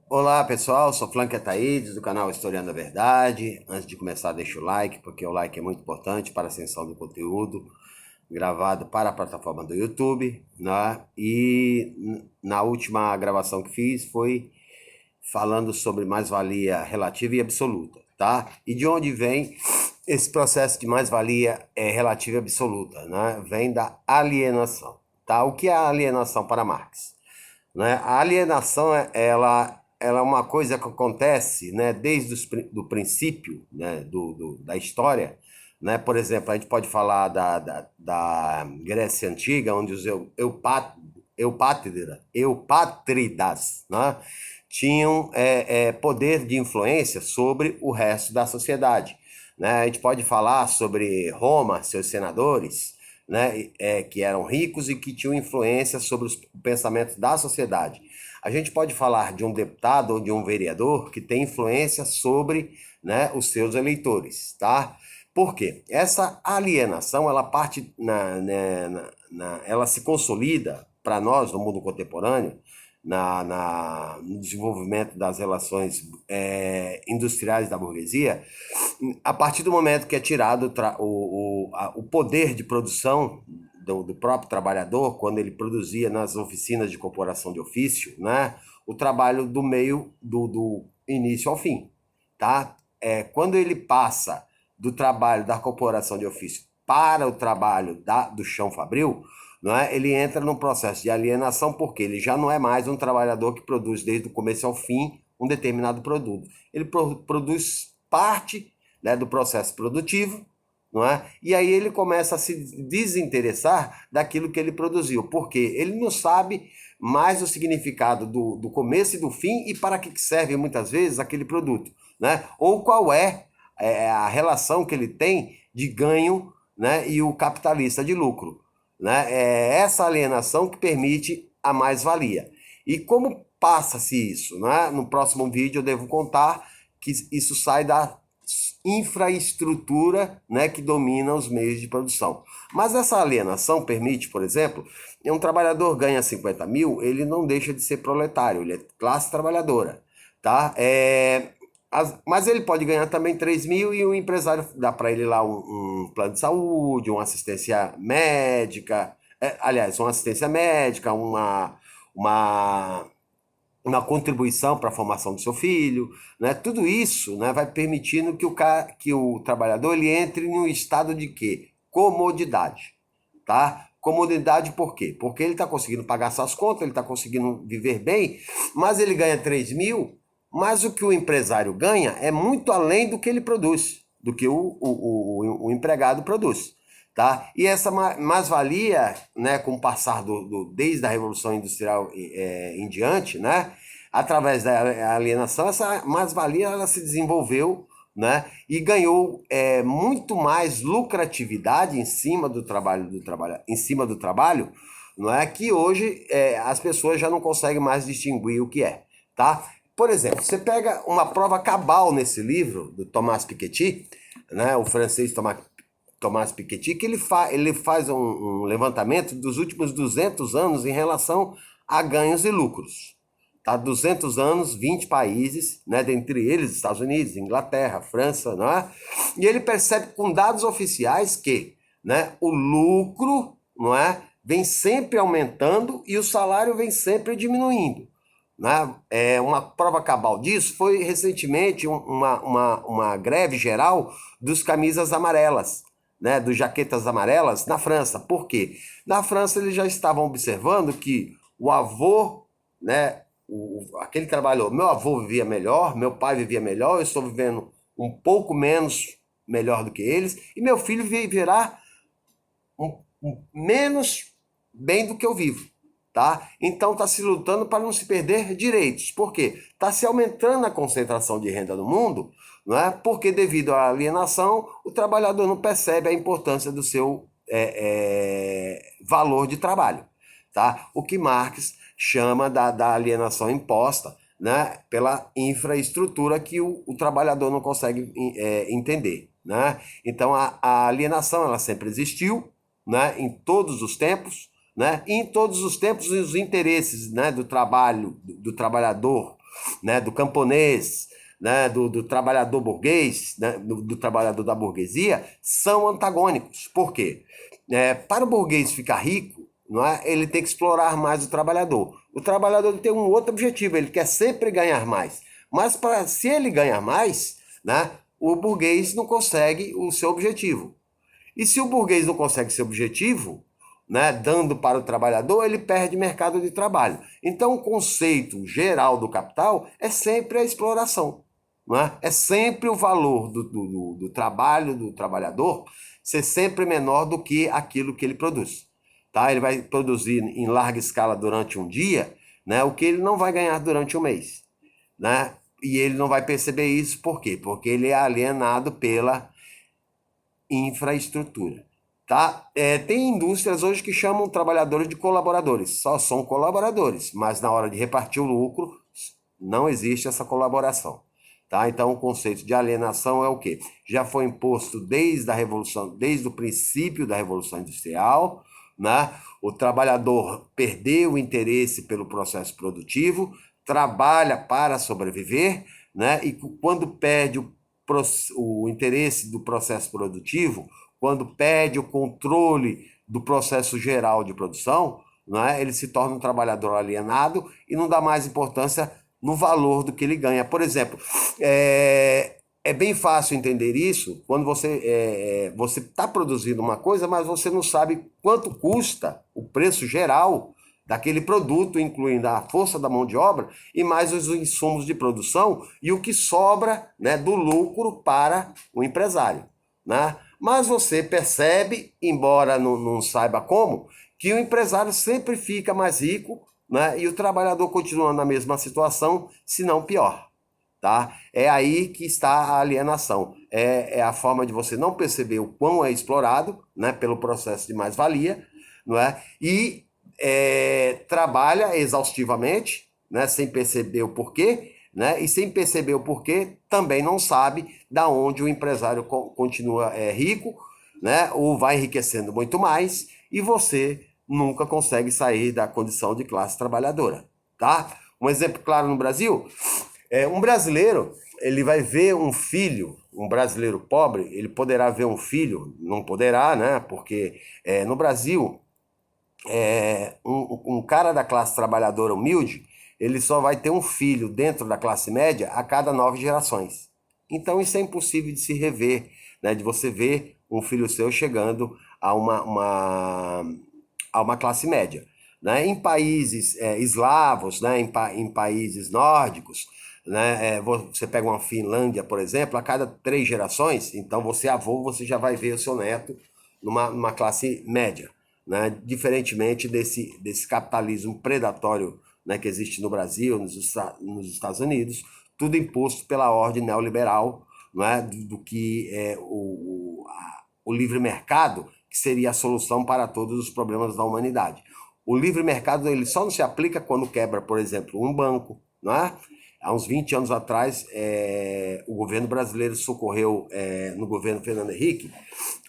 Olá pessoal, sou Flanque Ataídes do canal Historiando a Verdade. Antes de começar, deixa o like, porque o like é muito importante para a ascensão do conteúdo gravado para a plataforma do YouTube, né? Na última gravação que fiz foi falando sobre mais-valia relativa e absoluta, tá? E de onde vem esse processo de mais-valia relativa e absoluta, né? Vem da alienação, tá? O que é a alienação para Marx? Né? A alienação, ela é uma coisa que acontece, né, desde do princípio, né, da história. Né? Por exemplo, a gente pode falar da Grécia Antiga, onde os eupátridas, né, tinham poder de influência sobre o resto da sociedade. Né? A gente pode falar sobre Roma, seus senadores, né, que eram ricos e que tinham influência sobre os pensamentos da sociedade. A gente pode falar de um deputado ou de um vereador que tem influência sobre, né, os seus eleitores, tá? Por quê? Essa alienação, ela parte ela se consolida para nós no mundo contemporâneo, no desenvolvimento das relações industriais da burguesia, a partir do momento que é tirado o poder de produção do próprio trabalhador, quando ele produzia nas oficinas de corporação de ofício, né, o trabalho do meio do início ao fim, tá? Quando ele passa do trabalho da corporação de ofício para o trabalho do chão fabril, não é? Ele entra num processo de alienação porque ele já não é mais um trabalhador que produz desde o começo ao fim um determinado produto. Ele produz parte, né, do processo produtivo, não é? E aí ele começa a se desinteressar daquilo que ele produziu, porque ele não sabe mais o significado do começo e do fim e para que serve muitas vezes aquele produto, né? Ou qual é a relação que ele tem de ganho, né, e o capitalista de lucro. Né? É essa alienação que permite a mais-valia. E como passa-se isso? Né? No próximo vídeo eu devo contar que isso sai da infraestrutura, né, que domina os meios de produção. Mas essa alienação permite, por exemplo, um trabalhador ganha 50 mil, ele não deixa de ser proletário, ele é classe trabalhadora. Tá? Mas ele pode ganhar também 3 mil e o empresário dá para ele lá um plano de saúde, uma assistência médica, aliás, uma assistência médica, uma, uma contribuição para a formação do seu filho, né? Tudo isso, né, vai permitindo que o trabalhador ele entre em um estado de quê? Comodidade, tá? Comodidade por quê? Porque ele está conseguindo pagar suas contas, ele está conseguindo viver bem, mas ele ganha 3 mil, mas o que o empresário ganha é muito além do que ele produz, do que o empregado produz. Tá? E essa mais-valia, né, com o passar desde a Revolução Industrial em diante, né, através da alienação, essa mais-valia ela se desenvolveu, né, e ganhou muito mais lucratividade em cima em cima do trabalho, não é que hoje as pessoas já não conseguem mais distinguir o que é, tá? Por exemplo, você pega uma prova cabal nesse livro do Thomas Piketty, né, o francês Thomas Piketty, que ele faz um levantamento dos últimos 200 anos em relação a ganhos e lucros. Tá? 200 anos, 20 países, né? Dentre eles Estados Unidos, Inglaterra, França, não é? E ele percebe com dados oficiais que, né, o lucro, não é, vem sempre aumentando e o salário vem sempre diminuindo. Né? Uma prova cabal disso foi recentemente uma greve geral dos camisas amarelas, né? Dos jaquetas amarelas na França. Por quê? Na França eles já estavam observando que o avô, né, aquele trabalhador, meu avô vivia melhor, meu pai vivia melhor, eu estou vivendo um pouco menos melhor do que eles, e meu filho viverá menos bem do que eu vivo. Tá? Então está se lutando para não se perder direitos. Por quê? Está se aumentando a concentração de renda no mundo, não é? Porque devido à alienação, o trabalhador não percebe a importância do seu valor de trabalho. Tá? O que Marx chama da alienação imposta, né, pela infraestrutura que o trabalhador não consegue entender. Né? Então a alienação ela sempre existiu, né, em todos os tempos, né, e em todos os tempos os interesses, né, do trabalhador né, do camponês, né, do trabalhador burguês, né, do trabalhador da burguesia, são antagônicos. Por quê? Para o burguês ficar rico, não é, ele tem que explorar mais o trabalhador. O trabalhador tem um outro objetivo, ele quer sempre ganhar mais. Mas se ele ganhar mais, né, o burguês não consegue o seu objetivo. E se o burguês não consegue seu objetivo, né, dando para o trabalhador, ele perde mercado de trabalho. Então, o conceito geral do capital é sempre a exploração. Não é? É sempre o valor do trabalho do trabalhador ser sempre menor do que aquilo que ele produz. Tá? Ele vai produzir em larga escala durante um dia, né, o que ele não vai ganhar durante um mês. Né? E ele não vai perceber isso, por quê? Porque ele é alienado pela infraestrutura. Tá? Tem indústrias hoje que chamam trabalhadores de colaboradores, só são colaboradores, mas na hora de repartir o lucro, não existe essa colaboração. Tá? Então, o conceito de alienação é o quê? Já foi imposto desde a Revolução, desde o princípio da Revolução Industrial, né? O trabalhador perdeu o interesse pelo processo produtivo, trabalha para sobreviver, né? E quando perde o interesse do processo produtivo, quando perde o controle do processo geral de produção, não é? Ele se torna um trabalhador alienado e não dá mais importância no valor do que ele ganha. Por exemplo, é bem fácil entender isso quando você está produzindo uma coisa, mas você não sabe quanto custa o preço geral daquele produto, incluindo a força da mão de obra e mais os insumos de produção e o que sobra, né, do lucro para o empresário. Né? Mas você percebe, embora não saiba como, que o empresário sempre fica mais rico, né, e o trabalhador continua na mesma situação, se não pior. Tá? É aí que está a alienação. É a forma de você não perceber o quão é explorado, né, pelo processo de mais-valia, não é? E trabalha exaustivamente, né, sem perceber o porquê, né, e sem perceber o porquê também não sabe da onde o empresário continua rico, né, ou vai enriquecendo muito mais e você nunca consegue sair da condição de classe trabalhadora. Tá? Um exemplo claro no Brasil, um brasileiro, ele vai ver um filho, um brasileiro pobre, ele poderá ver um filho, não poderá, né, porque no Brasil um cara da classe trabalhadora humilde, ele só vai ter um filho dentro da classe média a cada 9 gerações. Então isso é impossível de se rever, né? De você ver um filho seu chegando a uma classe média. Né? Em países eslavos, né? Em países nórdicos, né? Você pega uma Finlândia, por exemplo, a cada 3 gerações, então você avô, você já vai ver o seu neto numa classe média. Né? Diferentemente desse capitalismo predatório, né, que existe no Brasil, nos Estados Unidos, tudo imposto pela ordem neoliberal, né, do que é o livre mercado, que seria a solução para todos os problemas da humanidade. O livre mercado ele só não se aplica quando quebra, por exemplo, um banco. Não é? Há uns 20 anos atrás, o governo brasileiro socorreu, no governo Fernando Henrique,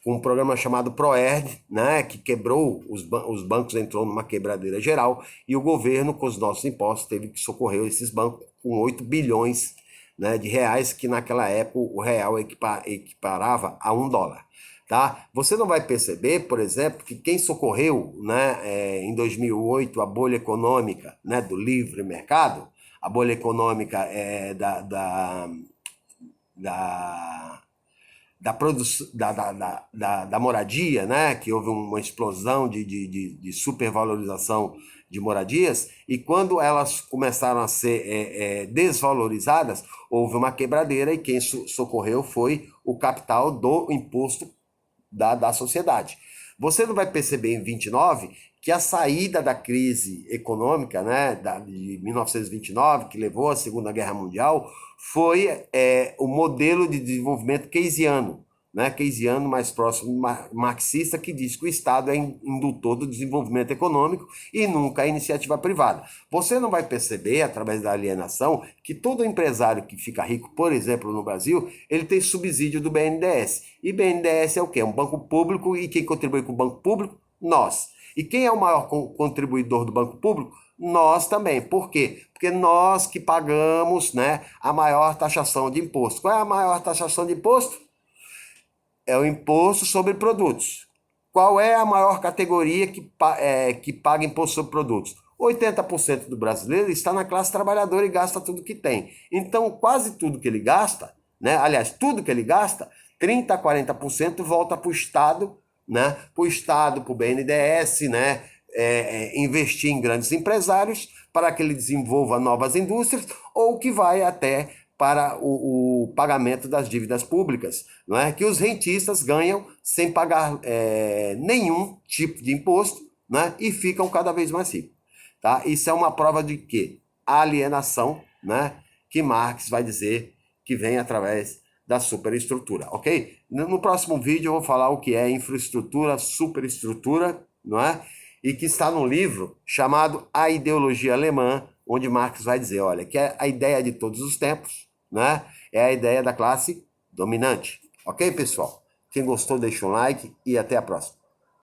com um programa chamado ProERD, né, que quebrou os bancos, entrou numa quebradeira geral, e o governo, com os nossos impostos, teve que socorrer esses bancos com 8 bilhões, né, de reais, que naquela época o real equiparava a $1. Tá? Você não vai perceber, por exemplo, que quem socorreu, né, em 2008 a bolha econômica, né, do livre mercado, a bolha econômica da moradia, né? Que houve uma explosão de supervalorização de moradias, e quando elas começaram a ser desvalorizadas, houve uma quebradeira e quem socorreu foi o capital do imposto da sociedade. Você não vai perceber em 29 que a saída da crise econômica, né, de 1929, que levou à Segunda Guerra Mundial, foi o modelo de desenvolvimento keynesiano, né, keynesiano mais próximo marxista, que diz que o Estado é indutor do desenvolvimento econômico e nunca a iniciativa privada. Você não vai perceber, através da alienação, que todo empresário que fica rico, por exemplo, no Brasil, ele tem subsídio do BNDES. E BNDES é o quê? Um banco público, e quem contribui com o banco público? Nós. E quem é o maior contribuidor do banco público? Nós também. Por quê? Porque nós que pagamos, né, a maior taxação de imposto. Qual é a maior taxação de imposto? É o imposto sobre produtos. Qual é a maior categoria que paga imposto sobre produtos? 80% do brasileiro está na classe trabalhadora e gasta tudo que tem. Então, quase tudo que ele gasta, né? Aliás, tudo que ele gasta, 30 a 40% volta para o Estado, né? Para o Estado, para o BNDES, né? Investir em grandes empresários para que ele desenvolva novas indústrias ou que vai até para o pagamento das dívidas públicas, não é? Que os rentistas ganham sem pagar nenhum tipo de imposto, né? E ficam cada vez mais ricos. Tá? Isso é uma prova de quê? A alienação, né? Que Marx vai dizer que vem através da superestrutura, ok? No próximo vídeo eu vou falar o que é infraestrutura, superestrutura, não é? E que está no livro chamado A Ideologia Alemã, onde Marx vai dizer, olha, que é a ideia de todos os tempos, né? É a ideia da classe dominante. Ok, pessoal? Quem gostou, deixa um like e até a próxima.